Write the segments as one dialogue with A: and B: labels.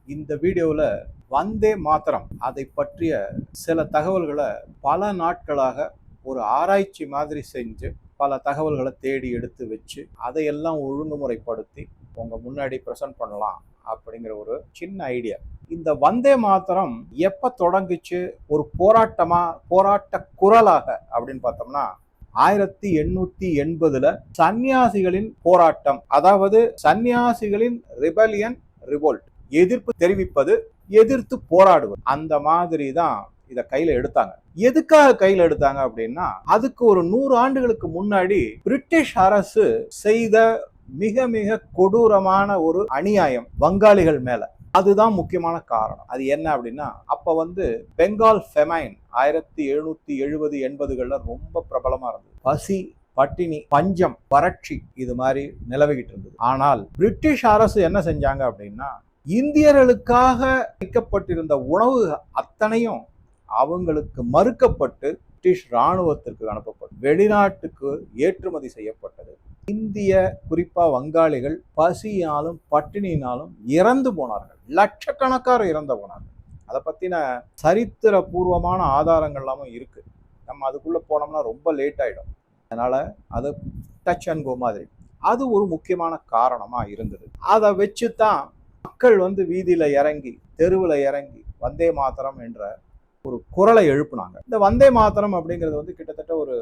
A: இந்த வீடியோவில் வந்தே மாதரம் அதை பற்றிய சில தகவல்களை பல நாட்களாக ஒரு ஆராய்ச்சி மாதிரி செஞ்சு பல தகவல்களை தேடி எடுத்து வச்சு அதையெல்லாம் ஒழுங்குமுறைப்படுத்தி உங்கள் முன்னாடி ப்ரெசென்ட் பண்ணலாம் அப்படிங்கிற ஒரு சின்ன ஐடியா. இந்த வந்தே மாதரம் எப்போ தொடங்குச்சு ஒரு போராட்ட குரலாக அப்படின்னு பார்த்தோம்னா 1880 சன்னியாசிகளின் போராட்டம், அதாவது சன்னியாசிகளின் ரிபலியன், ரிவோல்ட், எதிர்ப்பு தெரிவிப்பது, எதிர்த்து போராடுவது, அந்த மாதிரி தான் இதை கையில எடுத்தாங்க. எதுக்காக கையில எடுத்தாங்க அப்படின்னா, அதுக்கு ஒரு 100 ஆண்டுகளுக்கு முன்னாடி பிரிட்டிஷ் அரசு செய்த மிக மிக கொடூரமான ஒரு அநியாயம் வங்காளிகள் மேல. அதுதான் முக்கியமான காரணம். அது என்ன அப்படின்னா, அப்ப பெங்கால் ஃபெமைன் 1770-80களில் ரொம்ப பிரபலமா இருந்தது. பசி, பட்டினி, பஞ்சம், வறட்சி இது மாதிரி நிலவிக்கிட்டு இருந்தது. ஆனால் பிரிட்டிஷ் அரசு என்ன செஞ்சாங்க அப்படின்னா, இந்தியர்களுக்காக வைக்கப்பட்டிருந்த உணவு அத்தனையும் அவங்களுக்கு மறுக்கப்பட்டு பிரிட்டிஷ் இராணுவத்திற்கு அனுப்பப்பட்டது, வெளிநாட்டுக்கு ஏற்றுமதி செய்யப்பட்டது. இந்திய, குறிப்பா வங்காளிகள் பசியாலும் பட்டினியினாலும் இறந்து போனார்கள். லட்சக்கணக்கான இறந்து போனார்கள். அதை பத்தின சரித்திர பூர்வமான ஆதாரங்கள் எல்லாமே இருக்கு. நம்ம அதுக்குள்ள போனோம்னா ரொம்ப லேட் ஆயிடும். அதனால அது டச் அண்ட் கோ மாதிரி. அது ஒரு முக்கியமான காரணமா இருந்தது. அதை வச்சுதான் மக்கள் வீதியில இறங்கி, தெருவில் இறங்கி வந்தே மாதரம் என்ற ஒரு குரலை எழுப்புனாங்க. இந்த வந்தே மாதரம் அப்படிங்கிறது கிட்டத்தட்ட ஒரு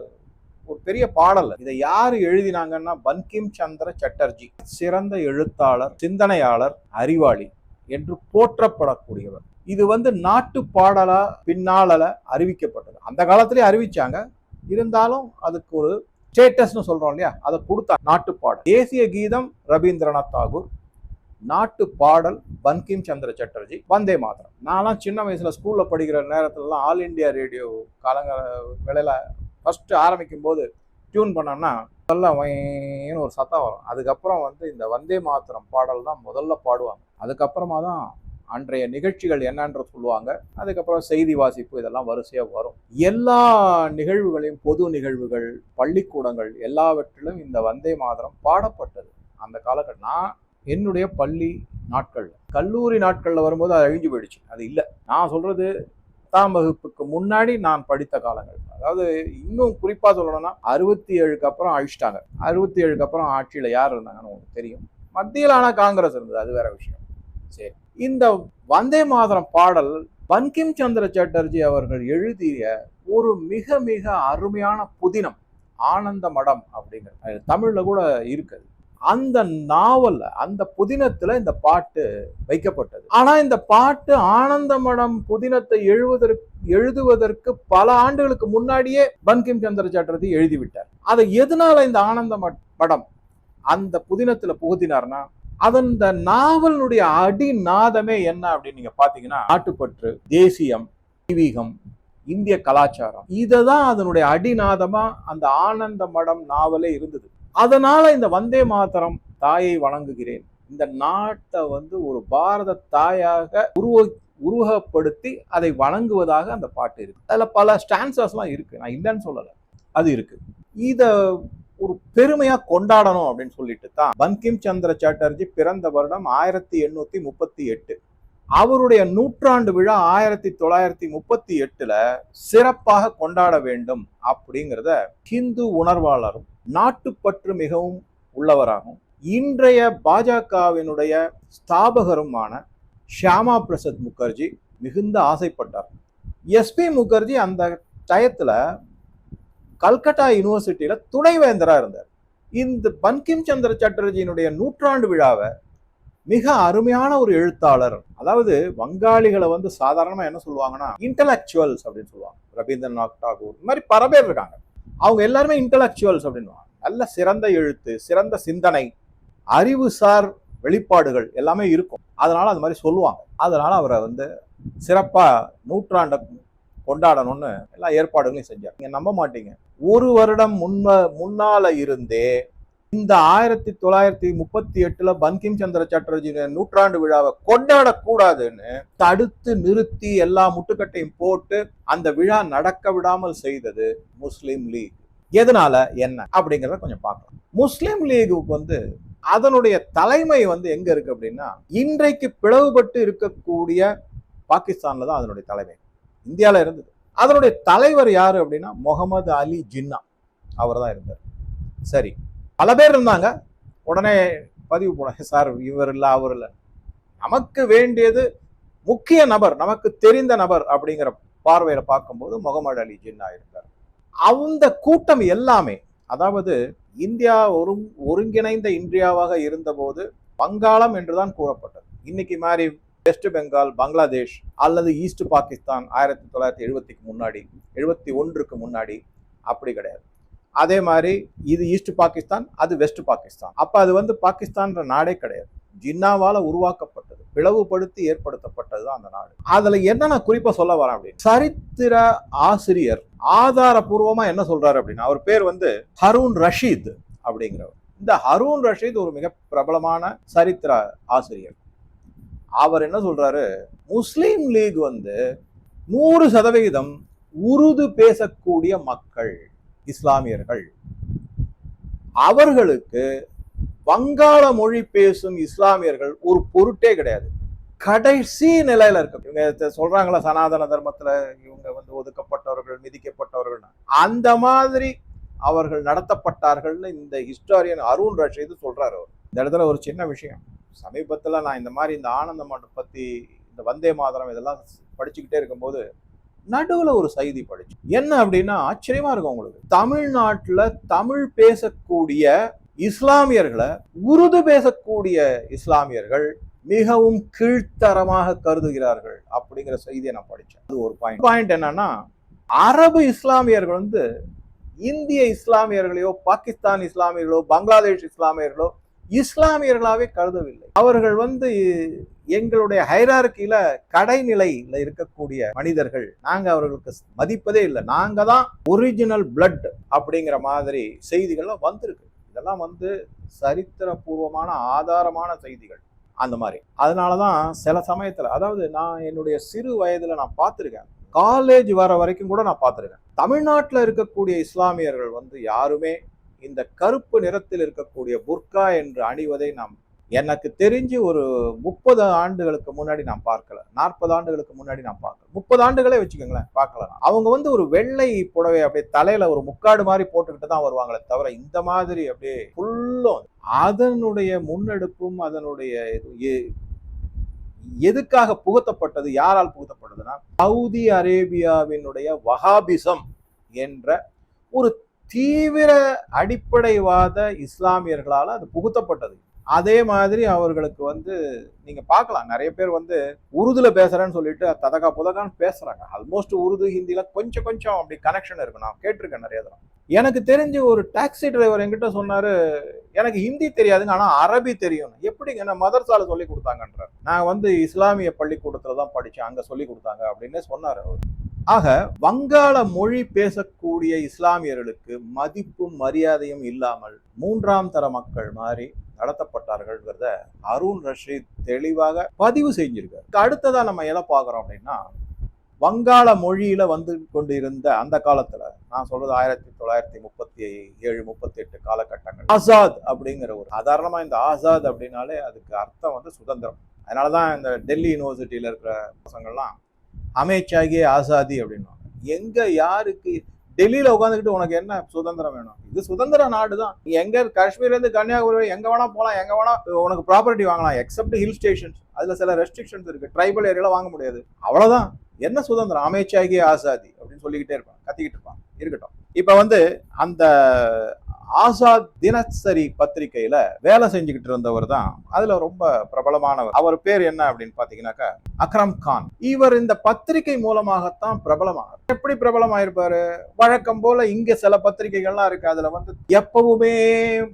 A: பெரிய பாடல். இதை யாரு எழுதினாங்கன்னா, பங்கிம் சந்திர சட்டர்ஜி, சிறந்த எழுத்தாளர், சிந்தனையாளர், அறிவாளி என்று போற்றப்படக்கூடியவர். இது நாட்டு பாடலா பின்னால அறிவிக்கப்பட்டது. அந்த காலத்திலேயே அறிவிச்சாங்க. இருந்தாலும் அதுக்கு ஒரு ஸ்டேட்டஸ்னு சொல்றோம் இல்லையா, அதை கொடுத்தா. நாட்டு பாடல், தேசிய கீதம் ரவீந்திரநாத் தாகூர், நாட்டு பாடல் பங்கிம் சந்திர சட்டர்ஜி, வந்தே மாதரம். நான்லாம் சின்ன வயசுல ஸ்கூல்ல படிக்கிற நேரத்துலலாம் ஆல் இண்டியா ரேடியோ காலங்கால வேலையில ஃபர்ஸ்ட் ஆரம்பிக்கும் போது டியூன் பண்ணோம்னா முதல்ல ஒரு சத்தம் வரும். அதுக்கப்புறம் இந்த வந்தே மாதரம் பாடல் தான் முதல்ல பாடுவாங்க. அதுக்கப்புறமா தான் அன்றைய நிகழ்ச்சிகள் என்னன்ற சொல்லுவாங்க. அதுக்கப்புறம் செய்தி வாசிப்பு இதெல்லாம் வரிசையா வரும். எல்லா நிகழ்வுகளையும், பொது நிகழ்வுகள், பள்ளிக்கூடங்கள் எல்லாவற்றிலும் இந்த வந்தே மாதரம் பாடப்பட்டது அந்த காலகட்டம். நான் என்னுடைய பள்ளி நாட்கள், கல்லூரி நாட்கள்ல வரும்போது அது அழிஞ்சு போயிடுச்சு. அது இல்லை. நான் சொல்றது 10ஆம் வகுப்புக்கு முன்னாடி நான் படித்த காலங்கள். அதாவது இன்னும் குறிப்பா சொல்லணும்னா 67க்கு அப்புறம் அழிச்சிட்டாங்க. 67க்கு அப்புறம் ஆட்சியில யார் இருந்தாங்கன்னு உங்களுக்கு தெரியும். மத்தியில் ஆனா காங்கிரஸ் இருந்தது, அது வேற விஷயம். சரி, இந்த வந்தே மாதரம் பாடல் பங்கிம் சந்திர சட்டர்ஜி அவர்கள் எழுதிய ஒரு மிக மிக அருமையான புதினம், ஆனந்த மடம் அப்படிங்கிறது தமிழ்ல கூட இருக்குது. அந்த நாவல்ல, அந்த புதினத்துல இந்த பாட்டு வைக்கப்பட்டது. ஆனா இந்த பாட்டு ஆனந்த மடம் புதினத்தை எழுதுவதற்கு பல ஆண்டுகளுக்கு முன்னாடியே பங்கிம் சந்திர சாட்டர்ஜி எழுதிவிட்டார். அதை எதனால இந்த ஆனந்த மடம் அந்த புதினத்துல புகுத்தினார்னா, அந்த நாவலுடைய அடிநாதமே என்ன அப்படின்னு நீங்க பாத்தீங்கன்னா, நாட்டுப்பற்று, தேசியம், தெய்வீகம், இந்திய கலாச்சாரம், இததான் அதனுடைய அடிநாதமா அந்த ஆனந்த மடம் நாவலே இருந்தது. அதனால இந்த வந்தே மாதரம், தாயை வணங்குகிறேன், இந்த நாட்டை ஒரு பாரத தாயாக உருவகப்படுத்தி அதை வணங்குவதாக அந்த பாட்டு இருக்கு. அதுல பல ஸ்டான்சஸ் எல்லாம் இருக்கு, நான் இல்லைன்னு சொல்லல, அது இருக்கு. இத ஒரு பெருமையா கொண்டாடணும் அப்படின்னு சொல்லிட்டு தான் பங்கிம் சந்திர சாட்டர்ஜி பிறந்த வருடம் 1838. அவருடைய 100ஆண்டு விழா 1938 சிறப்பாக கொண்டாட வேண்டும் அப்படிங்கிறத ஹிந்து உணர்வாளரும் நாட்டுப்பற்று மிகவும் உள்ளவராகவும் இன்றைய பாஜகவினுடைய ஸ்தாபகருமான ஷியாமா பிரசாத் முகர்ஜி மிகுந்த ஆசைப்பட்டார். எஸ்பி முகர்ஜி அந்த டயத்துல கல்கட்டா யூனிவர்சிட்டியில துணைவேந்தரா இருந்தார். இந்த பங்கிம் சந்திர சாட்டர்ஜியினுடைய 100ஆண்டு விழாவை மிக அருமையான ஒரு எழுத்தாளர், அதாவது வங்காளிகளை சாதாரணமா என்ன சொல்லுவாங்கன்னா இன்டலெக்சுவல்ஸ் அப்படின்னு சொல்லுவாங்க. ரவீந்திரநாத் தாகூர், இந்த மாதிரி பல பேர் இருக்காங்க. அவங்க எல்லாருமே இன்டலெக்சுவல்ஸ் அப்படின்னு, நல்ல சிறந்த எழுத்து, சிறந்த சிந்தனை, அறிவுசார் வெளிப்பாடுகள் எல்லாமே இருக்கும். அதனால அது மாதிரி சொல்லுவாங்க. அதனால அவரை சிறப்பா 100ஆண்டை கொண்டாடணும்னு எல்லா ஏற்பாடுகளையும் செஞ்சார். நீங்க நம்ப மாட்டீங்க, ஒரு வருடம் முன்னால இருந்தே இந்த 1938 பங்கிம் சந்திர சாட்டர்ஜியின் 100ஆண்டு விழாவை கொண்டாடக்கூடாதுன்னு தடுத்து நிறுத்தி எல்லா முட்டுக்கட்டையும் போட்டு அந்த விழா நடக்க விடாமல் செய்தது முஸ்லிம் லீக். எதனால என்ன அப்படிங்கிறத கொஞ்சம் பார்க்கலாம். முஸ்லிம் லீக் அதனுடைய தலைமை வந்து எங்க இருக்கு அப்படின்னா, இன்றைக்கு பிளவுபட்டு இருக்கக்கூடிய பாகிஸ்தான்ல தான் அதனுடைய தலைமை. இந்தியால இருந்தது. அதனுடைய தலைவர் யாரு அப்படின்னா முகமது அலி ஜின்னா, அவர் தான் இருந்தார். சரி, பல பேர் இருந்தாங்க. உடனே பதிவு போனாங்க, சார் இவர் இல்ல அவர் இல்ல, நமக்கு வேண்டியது முக்கிய நபர், நமக்கு தெரிந்த நபர் அப்படிங்கிற பார்வையில பார்க்கும்போது முகமது அலி ஜின்னா இருந்தார். அந்த கூட்டம் எல்லாமே, அதாவது இந்தியா ஒருங்கிணைந்த இந்தியாவாக இருந்தபோது வங்காளம் என்றுதான் கூறப்பட்டது. இன்னைக்கு மாதிரி வெஸ்ட் பெங்கால், பங்களாதேஷ் அல்லது ஈஸ்ட் பாகிஸ்தான் 1970க்கு முன்னாடி, 71க்கு முன்னாடி அப்படி கிடையாது. அதே மாதிரி இது ஈஸ்ட் பாகிஸ்தான், அது வெஸ்ட் பாகிஸ்தான். அப்ப அது வந்து பாகிஸ்தான்ற நாடே கிடையாது. ஜின்னாவால உருவாக்கப்பட்டது, பிளவுபடுத்தி ஏற்படுத்தப்பட்டதுதான் அந்த நாடு. அதுல என்ன நான் குறிப்பா சொல்ல வரேன் அப்படின்னு, சரித்திர ஆசிரியர் ஆதாரபூர்வமா என்ன சொல்றாரு அப்படின்னா, அவர் பேர் வந்து ஹரூன் ரஷீத் அப்படிங்கிறவர். இந்த ஹரூன் ரஷீத் ஒரு மிக பிரபலமான சரித்திர ஆசிரியர். அவர் என்ன சொல்றாரு, முஸ்லீம் லீக் வந்து 100% உருது பேசக்கூடிய மக்கள் இஸ்லாமியர்கள், அவர்களுக்கு வங்காள மொழி பேசும் இஸ்லாமியர்கள் ஒரு பொருட்டே கிடையாது. கடைசி நிலையில இருக்கு. இவங்க சொல்றாங்களா சனாதன தர்மத்துல இவங்க வந்து ஒதுக்கப்பட்டவர்கள், மிதிக்கப்பட்டவர்கள், அந்த மாதிரி அவர்கள் நடத்தப்பட்டார்கள்னு இந்த ஹிஸ்டாரியன் அருண் ரஷீத் சொல்றாரு. இந்த இடத்துல ஒரு சின்ன விஷயம், சமீபத்துல நான் இந்த மாதிரி இந்த ஆனந்த மடம் பத்தி, இந்த வந்தே மாதரம் இதெல்லாம் படிச்சுக்கிட்டே இருக்கும்போது நடுவுல ஒரு செய்தி படிச்சு, என்ன அப்படின்னா ஆச்சரியமா இருக்கும் உங்களுக்கு. தமிழ்நாட்டுல தமிழ் பேசக்கூடிய இஸ்லாமியர்களை உருது பேசக்கூடிய இஸ்லாமியர்கள் மிகவும் கீழ்த்தரமாக கருதுகிறார்கள் அப்படிங்கிற செய்தியை நான் படிச்சேன். அது ஒரு பாயிண்ட் என்னன்னா, அரபு இஸ்லாமியர்கள் வந்து இந்திய இஸ்லாமியர்களையோ, பாகிஸ்தான் இஸ்லாமியர்களோ, பங்களாதேஷ் இஸ்லாமியர்களோ இஸ்லாமியர்களாவே கருதவில்லை. அவர்கள் வந்து எங்களுடைய ஹைரார்கியில கடைநிலையில இருக்கக்கூடிய மனிதர்கள், நாங்க அவர்களுக்கு மதிப்பதே இல்லை, நாங்க தான் ஒரிஜினல் பிளட் அப்படிங்கிற மாதிரி செய்திகள்லாம் வந்திருக்கு. இதெல்லாம் வந்து சரித்திரபூர்வமான ஆதாரமான செய்திகள் அந்த மாதிரி. அதனாலதான் சில சமயத்துல, அதாவது நான் என்னுடைய சிறு வயதுல நான் பார்த்திருக்கேன், காலேஜ் வர வரைக்கும் கூட நான் பார்த்திருக்கேன், தமிழ்நாட்டில் இருக்கக்கூடிய இஸ்லாமியர்கள் வந்து யாருமே இந்த கருப்பு நிறத்தில் இருக்கக்கூடிய புர்கா என்று அணிவதை நாம், எனக்கு தெரிஞ்சு ஒரு 30 ஆண்டுகளுக்கு முன்னாடி நான் பார்க்கல, 40 ஆண்டுகளுக்கு முன்னாடி நான் பார்க்கல, 30 ஆண்டுகளே வச்சுக்கோங்களேன் பார்க்கல. அவங்க வந்து ஒரு வெள்ளை புடவை அப்படியே தலையில ஒரு முக்காடு மாதிரி போட்டுக்கிட்டு தான் வருவாங்களே தவிர, இந்த மாதிரி அப்படியே ஃபுல்லும் அதனுடைய முன்னெடுப்பும் அதனுடைய எதுக்காக புகுத்தப்பட்டது, யாரால் புகுத்தப்பட்டதுன்னா சவுதி அரேபியாவினுடைய வஹாபிசம் என்ற ஒரு தீவிர அடிப்படைவாத இஸ்லாமியர்களால் அது புகுத்தப்பட்டது. அதே மாதிரி அவர்களுக்கு வந்து நீங்க பார்க்கலாம், நிறைய பேர் வந்து உருதுல பேசுறேன்னு சொல்லிட்டு ததகா புதகான்னு பேசுறாங்க. ஆல்மோஸ்ட் உருது ஹிந்தில கொஞ்சம் கொஞ்சம் அப்படி கனெக்ஷன் இருக்கு. நான் கேட்டிருக்கேன் நிறைய தடவை. எனக்கு தெரிஞ்சு ஒரு டாக்ஸி டிரைவர் என்கிட்ட சொன்னாரு, எனக்கு ஹிந்தி தெரியாதுங்க ஆனா அரபி தெரியும். எப்படிங்க, என்ன மதர்சால சொல்லி கொடுத்தாங்கன்றார். நான் வந்து இஸ்லாமிய பள்ளிக்கூடத்துல தான் படிச்சேன், அங்க சொல்லி கொடுத்தாங்க அப்படின்னு சொன்னாரு அவர். ஆக வங்காள மொழி பேசக்கூடிய இஸ்லாமியர்களுக்கு மதிப்பும் மரியாதையும் இல்லாமல் 3ஆம் தர மக்கள் மாதிரி நடத்தப்பட்டார்கள்ங்கிறத அருண் ரஷீத் தெளிவாக பதிவு செஞ்சிருக்காரு. அடுத்ததா நம்ம எதை பார்க்கிறோம் அப்படின்னா, வங்காள மொழியில வந்து கொண்டிருந்த அந்த காலத்துல, நான் சொல்றது 1937-38 காலகட்டங்கள், ஆசாத் அப்படிங்கிற ஒரு, சாதாரணமா இந்த ஆசாத் அப்படின்னாலே அதுக்கு அர்த்தம் வந்து சுதந்திரம். அதனாலதான் இந்த டெல்லி யூனிவர்சிட்டியில இருக்கிற பசங்கள்லாம் அமைச்சாகிய ஆசாதி அப்படின்வாங்க. எங்க யாருக்கு டெல்லியில உட்காந்துக்கிட்டு உனக்கு என்ன சுதந்திரம் வேணும், இது சுதந்திர நாடு தான், எங்க காஷ்மீர்ல இருந்து கன்னியாகுமரி எங்க வேணா போகலாம், எங்க வேணா உனக்கு ப்ராப்பர்ட்டி வாங்கலாம், எக்ஸப்ட் ஹில் ஸ்டேஷன்ஸ், அதுல சில ரெஸ்ட்ரிக்ஷன்ஸ் இருக்கு, ட்ரைபல் ஏரியால வாங்க முடியாது, அவ்வளவுதான். என்ன சுதந்திரம், அமைச்சாகிய ஆசாதி அப்படின்னு சொல்லிக்கிட்டே இருப்பான், கத்திக்கிட்டு இருப்பான். இருக்கட்டும். இப்ப வந்து அந்த ஆசாத் தினசரி பத்திரிகையில வேலை செஞ்சுக்கிட்டு இருந்தவர் தான் அதுல ரொம்ப பிரபலமானவர். அவர் பேர் என்ன அப்படின்னு பாத்தீங்கன்னாக்கா அக்ரம் கான். இவர் இந்த பத்திரிகை மூலமாகத்தான் பிரபலமானார். எப்படி பிரபலமாயிருப்பாரு, வழக்கம் போல இங்க சில பத்திரிகைகள்லாம் இருக்கு, அதுல வந்து எப்பவுமே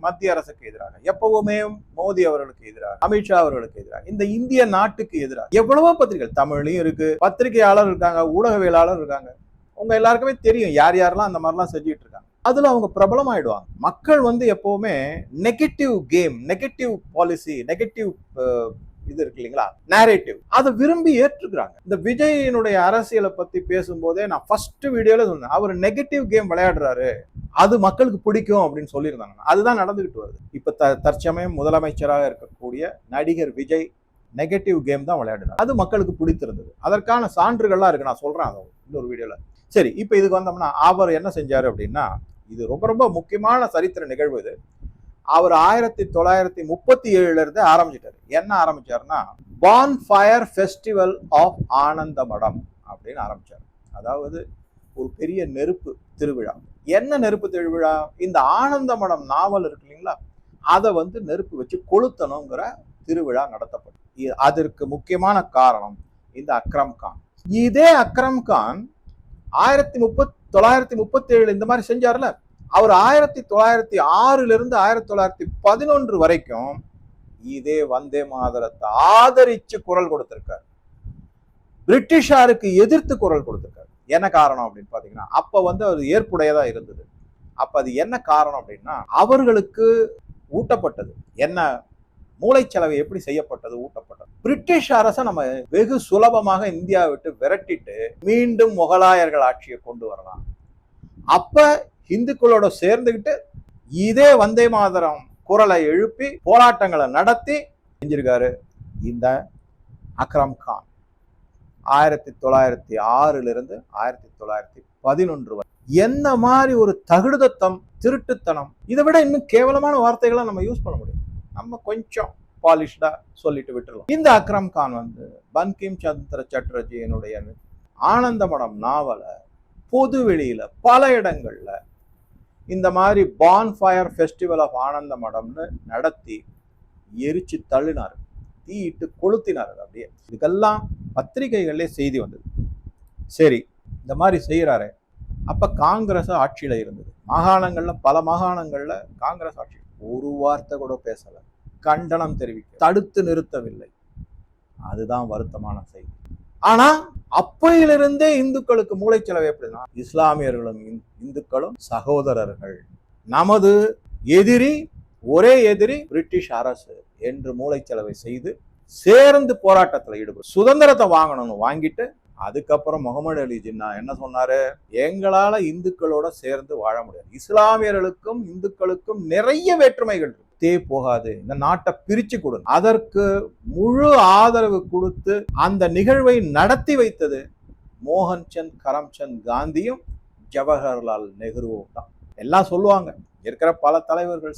A: மத்திய அரசுக்கு எதிராக, எப்பவுமே மோடி அவர்களுக்கு எதிராக, அமித்ஷா அவர்களுக்கு எதிராக, இந்த இந்திய நாட்டுக்கு எதிராக எவ்வளவோ பத்திரிகை, தமிழ்லயும் இருக்கு, பத்திரிகையாளர் இருக்காங்க, ஊடகவியலாளர் இருக்காங்க. உங்க எல்லாருக்குமே தெரியும் யார் யாரெல்லாம் அந்த மாதிரிலாம் செஞ்சுட்டு இருக்காங்க. அதுல அவங்க பிரபலம் ஆயிடுவாங்க. மக்கள் வந்து எப்பவுமே negative game, negative policy, negative இது இருக்கு இல்லைங்களா, நேரேட்டிவ், அதை விரும்பி ஏற்றுக்கிறாங்க. இந்த விஜயினுடைய அரசியலை பத்தி பேசும்போதே நான் ஃபர்ஸ்ட் வீடியோல சொன்னேன், அவர் நெகட்டிவ் கேம் விளையாடுறாரு, அது மக்களுக்கு பிடிக்கும் அப்படின்னு சொல்லியிருந்தாங்க. அதுதான் நடந்துகிட்டு வருது. இப்ப தற்சமயம் முதலமைச்சராக இருக்கக்கூடிய நடிகர் விஜய் நெகட்டிவ் கேம் தான் விளையாடுறாரு. அது மக்களுக்கு பிடித்திருந்தது. அதற்கான சான்றுகள்லாம் இருக்கு, நான் சொல்றேன் அதை இன்னொரு வீடியோல. சரி, இப்ப இதுக்கு வந்தோம்னா அவர் என்ன செஞ்சாரு அப்படின்னா, இது ரொம்ப ரொம்ப முக்கியமான சரித்திர நிகழ்வு இது. அவர் 1937 இருந்து ஆரம்பிச்சிட்டாரு. என்ன ஆரம்பிச்சாருன்னா, பான்ஃபயர் ஃபெஸ்டிவல் ஆஃப் ஆனந்தமடம் அப்படின்னு ஆரம்பிச்சாரு. அதாவது ஒரு பெரிய நெருப்பு திருவிழா. என்ன நெருப்பு திருவிழா? இந்த ஆனந்தமடம் நாவல் இருக்கு இல்லைங்களா, அதை நெருப்பு வச்சு கொளுத்தணுங்கிற திருவிழா நடத்தப்படும். அதற்கு முக்கியமான காரணம் இந்த அக்ரம் கான். இதே அக்ரம் கான் 1937 இந்த மாதிரி செஞ்சார்ல, அவர் 1906 இருந்து 1911 வரைக்கும் இதே வந்தே மாதரத்தை ஆதரிச்சு குரல் கொடுத்திருக்காரு. பிரிட்டிஷாருக்கு எதிர்த்து குரல் கொடுத்திருக்காரு. என்ன காரணம் அப்படின்னு பாத்தீங்கன்னா, அப்ப அது ஏற்புடையதா இருந்தது. அப்ப அது என்ன காரணம் அப்படின்னா, அவர்களுக்கு ஊட்டப்பட்டது என்ன, மூளைச்சலவை எப்படி செய்யப்பட்டது, ஊட்டப்பட்டது. பிரிட்டிஷ் அரசை நம்ம வெகு சுலபமாக இந்தியாவை விட்டு விரட்டிட்டு மீண்டும் முகலாயர்கள் ஆட்சியை கொண்டு வரலாம். அப்ப இந்துக்களோட சேர்ந்துகிட்டு இதே வந்தே மாதரம் குரலை எழுப்பி போராட்டங்களை நடத்தி செஞ்சிருக்காரு இந்த அக்ரம் கான். 1906 இருந்து 1911 வரை என்ன மாதிரி ஒரு தகுடுதத்தம், திருட்டுத்தனம், இதை விட இன்னும் கேவலமான வார்த்தைகளை நம்ம யூஸ் பண்ண முடியும். நம்ம கொஞ்சம் பாலிஷ்டா சொல்லிட்டு விட்டுருவோம். இந்த அக்ரம் கான் பங்கிம் சந்திர சட்டர்ஜியினுடைய ஆனந்தமடம் நாவலை பொது வெளியில பல இடங்கள்ல இந்த மாதிரி பான்ஃபயர் ஃபெஸ்டிவல் ஆஃப் ஆனந்தமடம்னு நடத்தி எரிச்சு தள்ளினார், தீயிட்டு கொளுத்தினார். அப்படியே இதுக்கெல்லாம் பத்திரிகைகளே செய்தி வந்தது. சரி, இந்த மாதிரி செய்யறாரு. அப்ப காங்கிரஸ் ஆட்சியில இருந்தது. மாகாணங்கள்ல, பல மாகாணங்கள்ல காங்கிரஸ் ஆட்சி. ஒரு வார்த்தை கூட பேசல, கண்டனம் தெரிவிக்க, தடுத்து நிறுத்தவில்லை. அதுதான் வருத்தமான செய்தி. ஆனா அப்பையிலிருந்தே இந்துக்களுக்கு மூளைச்சலவை எப்படின்னா, இஸ்லாமியர்களும் இந்துக்களும் சகோதரர்கள், நமது எதிரி, ஒரே எதிரி பிரிட்டிஷ் அரசு என்று மூளைச்சலவை செய்து சேர்ந்து போராட்டத்தில் ஈடுபடும். சுதந்திரத்தை வாங்கணும்னு வாங்கிட்டு அதுக்கப்புறம் முகமது அலி ஜின்னா என்ன சொன்னாரு, எங்களால இந்துக்களோட சேர்ந்து வாழ முடியாது, இஸ்லாமியர்களுக்கும் இந்துக்களுக்கும் நிறைய வேற்றுமைகள் போகாது, இந்த நாட்டை பிரிச்சு கொடு. அதற்கு முழு ஆதரவு கொடுத்து அந்த நிகழ்வை நடத்தி வைத்தது மோகன்சந்த் கரம்சந்த் காந்தியும் ஜவஹர்லால் நேருவும் தான். எல்லாம் சொல்லுவாங்க, இருக்கிற பல தலைவர்கள்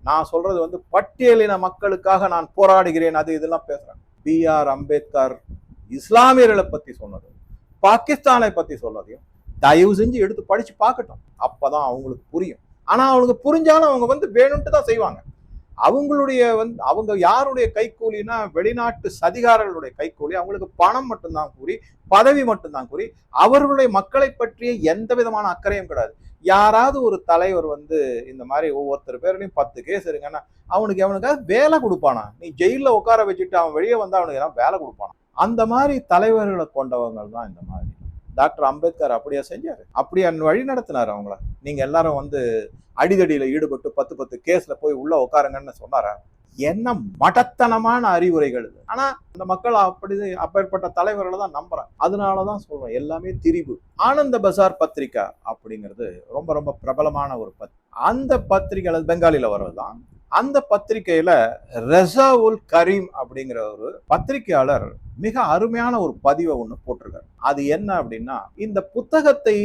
A: நான் சொல்றது பட்டியலின மக்களுக்காக நான் போராடுகிறேன், அது இதெல்லாம் பேசுறாங்க. B.R. அம்பேத்கர் இஸ்லாமியர்களை பத்தி சொன்னது, பாகிஸ்தானை பத்தி சொன்னதையும் தயவு செஞ்சு எடுத்து படிச்சு பார்க்கட்டும். அப்பதான் அவங்களுக்கு புரியும். ஆனா அவங்களுக்கு புரிஞ்சாலும் அவங்க வேணும்ட்டு தான் செய்வாங்க. அவங்களுடைய அவங்க யாருடைய கைக்கூலினா, வெளிநாட்டு சதிகாரர்களுடைய கைக்கூலி. அவங்களுக்கு பணம் மட்டும்தான் கூறி, பதவி மட்டும்தான் கூறி, அவர்களுடைய மக்களை பற்றிய எந்த விதமான அக்கறையும் கிடையாது. யாராவது ஒரு தலைவர் இந்த மாதிரி ஒவ்வொருத்தர் பேர்லையும் 10 கேஸ் இருக்குன்னா அவனுக்காக வேலை கொடுப்பானா? நீ ஜெயில உட்கார வச்சுட்டு அவன் வெளியே வந்தா அவனுக்கு வேலை கொடுப்பானா? அந்த மாதிரி தலைவர்களை கொண்டவங்க தான் இந்த மாதிரி. டாக்டர் அம்பேத்கர் அப்படியா செஞ்சாரு, அப்படியா வழி நடத்தினாரு அவங்கள. நீங்க எல்லாரும் அடிதடியில ஈடுபட்டு 10 கேஸ்ல போய் உள்ள உட்காருங்கன்னு சொன்னாரா? என்ன மடத்தனமான அறிவுரைகள் இது. ஆனா அந்த மக்கள் அப்பேற்பட்ட தலைவர்களை தான் நம்புறாங்க. அதனாலதான் சொல்றேன், எல்லாமே திரிவு. ஆனந்த பசார் பத்திரிகா அப்படிங்கிறது ரொம்ப ரொம்ப பிரபலமான ஒரு அந்த பத்திரிகை பெங்காலில வர்றதுதான். அந்த பத்திரிகையில ரெசாவுல் கரீம் அப்படிங்கிற ஒரு பத்திரிகையாளர் மிக அருமையான ஒரு பதிவை ஒண்ணு போட்டிருக்காரு. அது என்ன அப்படின்னா, இந்த புத்தகத்தை,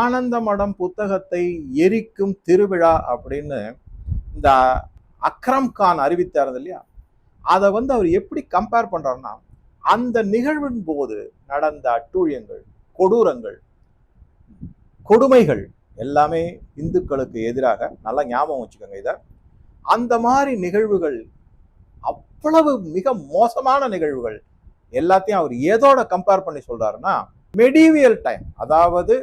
A: ஆனந்தமடம் புத்தகத்தை எரிக்கும் திருவிழா அப்படின்னு இந்த அக்ரம் கான் அறிவித்தார் இல்லையா, அதை அவர் எப்படி கம்பேர் பண்றாருன்னா, அந்த நிகழ்வின் போது நடந்த அட்டூழியங்கள், கொடூரங்கள், கொடுமைகள் எல்லாமே இந்துக்களுக்கு எதிராக, நல்லா ஞாபகம் வச்சுக்கோங்க இதை, அந்த மாதிரி நிகழ்வுகள், அவ்வளவு மிக மோசமான நிகழ்வுகள் எல்லாத்தையும் அவர் ஏதோட கம்பேர் பண்ணி சொல்றாருன்னா, மெடிவியல் டைம், அதாவது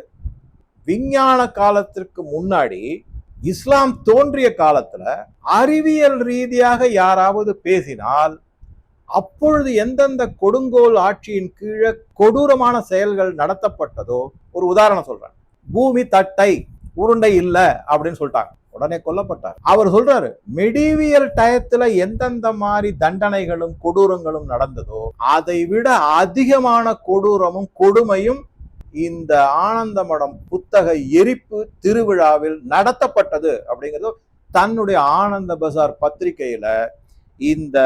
A: விஞ்ஞான காலத்திற்கு முன்னாடி இஸ்லாம் தோன்றிய காலத்துல அறிவியல் ரீதியாக யாராவது பேசினால் அப்பொழுது எந்தெந்த கொடுங்கோல் ஆட்சியின் கீழே கொடூரமான செயல்கள் நடத்தப்பட்டதோ, ஒரு உதாரணம் சொல்றேன், பூமி தட்டை உருண்டை இல்ல அப்படின்னு சொல்லிட்டாங்க, உடனே கொல்லப்பட்டார். அவர் சொல்றாரு, மெடிவியல் டயத்துல எந்தெந்த மாதிரி தண்டனைகளும் கொடூரங்களும் நடந்ததோ அதை விட அதிகமான கொடூரமும் கொடுமையும் இந்த ஆனந்த மடம் புத்தக எரிப்பு திருவிழாவில் நடத்தப்பட்டது அப்படிங்கிறது தன்னுடைய ஆனந்த பசார் பத்திரிகையில இந்த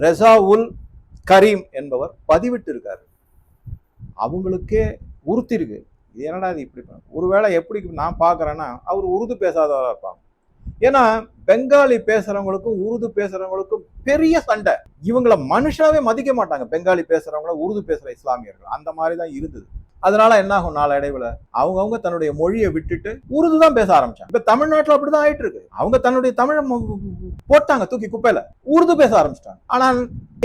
A: ரெசாவுல் கரீம் என்பவர் பதிவிட்டு இருக்காரு. அவங்களுக்கே உறுத்தி இருக்கு, இது என்னடா இது இப்படி. ஒருவேளை எப்படி நான் பாக்குறேன்னா அவர் உருது பேசாதவரா இருப்பாங்க. ஏன்னா பெங்காலி பேசுறவங்களுக்கும் உருது பேசுறவங்களுக்கும் பெரிய சண்டை. இவங்களை மனுஷாவே மதிக்க மாட்டாங்க, பெங்காலி பேசுறவங்கள உருது பேசுற இஸ்லாமியர்கள். அந்த மாதிரிதான் இருந்தது. அதனால என்ன ஆகும், நாளடைவுல அவங்கவுங்க தன்னுடைய மொழியை விட்டுட்டு உருது தான் பேச ஆரம்பிச்சாங்க. இப்ப தமிழ்நாட்டுல அப்படிதான் ஆயிட்டு இருக்கு. அவங்க தன்னுடைய தமிழை போட்டாங்க தூக்கி குப்பையில, உருது பேச ஆரம்பிச்சிட்டாங்க. ஆனால்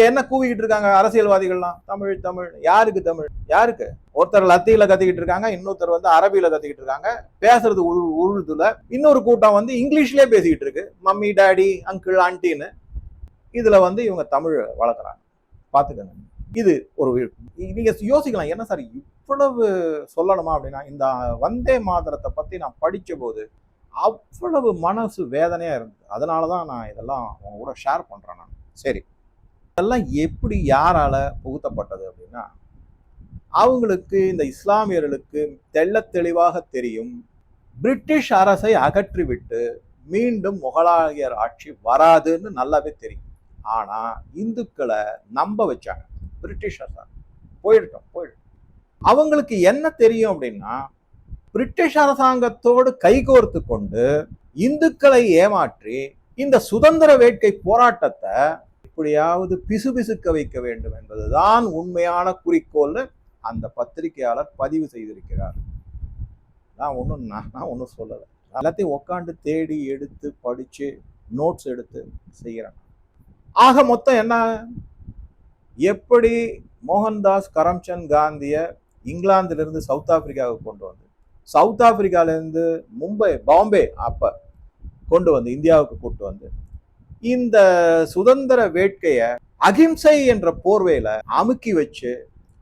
A: என்ன கூவிக்கிட்டு இருக்காங்க அரசியல்வாதிகள்லாம், தமிழ் தமிழ். யாருக்கு தமிழ்? யாருக்கு? ஒருத்தர் லத்தியில கத்திக்கிட்டு இருக்காங்க, இன்னொருத்தர் வந்து அரபியில கத்திக்கிட்டு இருக்காங்க, பேசுறது உருதுல. இன்னொரு கூட்டம் வந்து இங்கிலீஷ்லயே பேசிக்கிட்டு இருக்கு, மம்மி டாடி அங்கிள் ஆண்டின்னு. இதுல வந்து இவங்க தமிழ் வளர்க்குறாங்க. பாத்துக்கங்க. இது ஒரு நீங்க யோசிக்கலாம், என்ன சார் இவ்வளவு சொல்லணுமா அப்படின்னா, இந்த வந்தே மாதரத்தை பத்தி நான் படிச்ச போது அவ்வளவு மனசு வேதனையா இருந்தது. அதனாலதான் நான் இதெல்லாம் அவங்க கூட ஷேர் பண்றேன். நான் சரி, இதெல்லாம் எப்படி யாரால புகுத்தப்பட்டது அப்படின்னா, அவங்களுக்கு இந்த இஸ்லாமியர்களுக்கு தெள்ள தெளிவாக தெரியும், பிரிட்டிஷ் அரசை அகற்றிவிட்டு மீண்டும் முகலாயர் ஆட்சி வராதுன்னு நல்லாவே தெரியும். ஆனா இந்துக்களை நம்ப வச்சாங்க. பிரிட்டிஷ் அரசாங்கம் போயிட்டோம். அவங்களுக்கு என்ன தெரியும் அப்படின்னா, பிரிட்டிஷ் அரசாங்கத்தோடு கைகோர்த்து கொண்டு இந்துக்களை ஏமாற்றி இந்த சுதந்திர வேட்கை போராட்டத்தை எப்படியாவது பிசுபிசுக்க வைக்க வேண்டும் என்பதுதான் உண்மையான குறிக்கோள் அந்த பத்திரிகையாளர் பதிவு செய்திருக்கிறார். நான் ஒன்றும் சொல்லலை, எல்லாத்தையும் உட்காந்து தேடி எடுத்து படிச்சு நோட்ஸ் எடுத்து செய்யறேன். ஆக மொத்தம் என்ன, எப்படி மோகன்தாஸ் கரம்சந்த் காந்திய இங்கிலாந்திலிருந்து சவுத் ஆப்பிரிக்காவுக்கு கொண்டு வந்து, சவுத் ஆப்பிரிக்காவிலிருந்து பாம்பே அப்ப கொண்டு வந்து இந்தியாவுக்கு கூட்டு வந்து இந்த சுதந்திர வேட்கைய அகிம்சை என்ற போர்வையில அமுக்கி வச்சு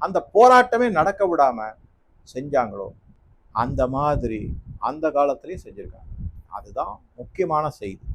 A: அந்த போராட்டமே நடக்க விடாம செஞ்சாங்களோ, அந்த மாதிரி அந்த காலத்திலேயே செஞ்சிருக்காங்க. அதுதான் முக்கியமான செய்தி.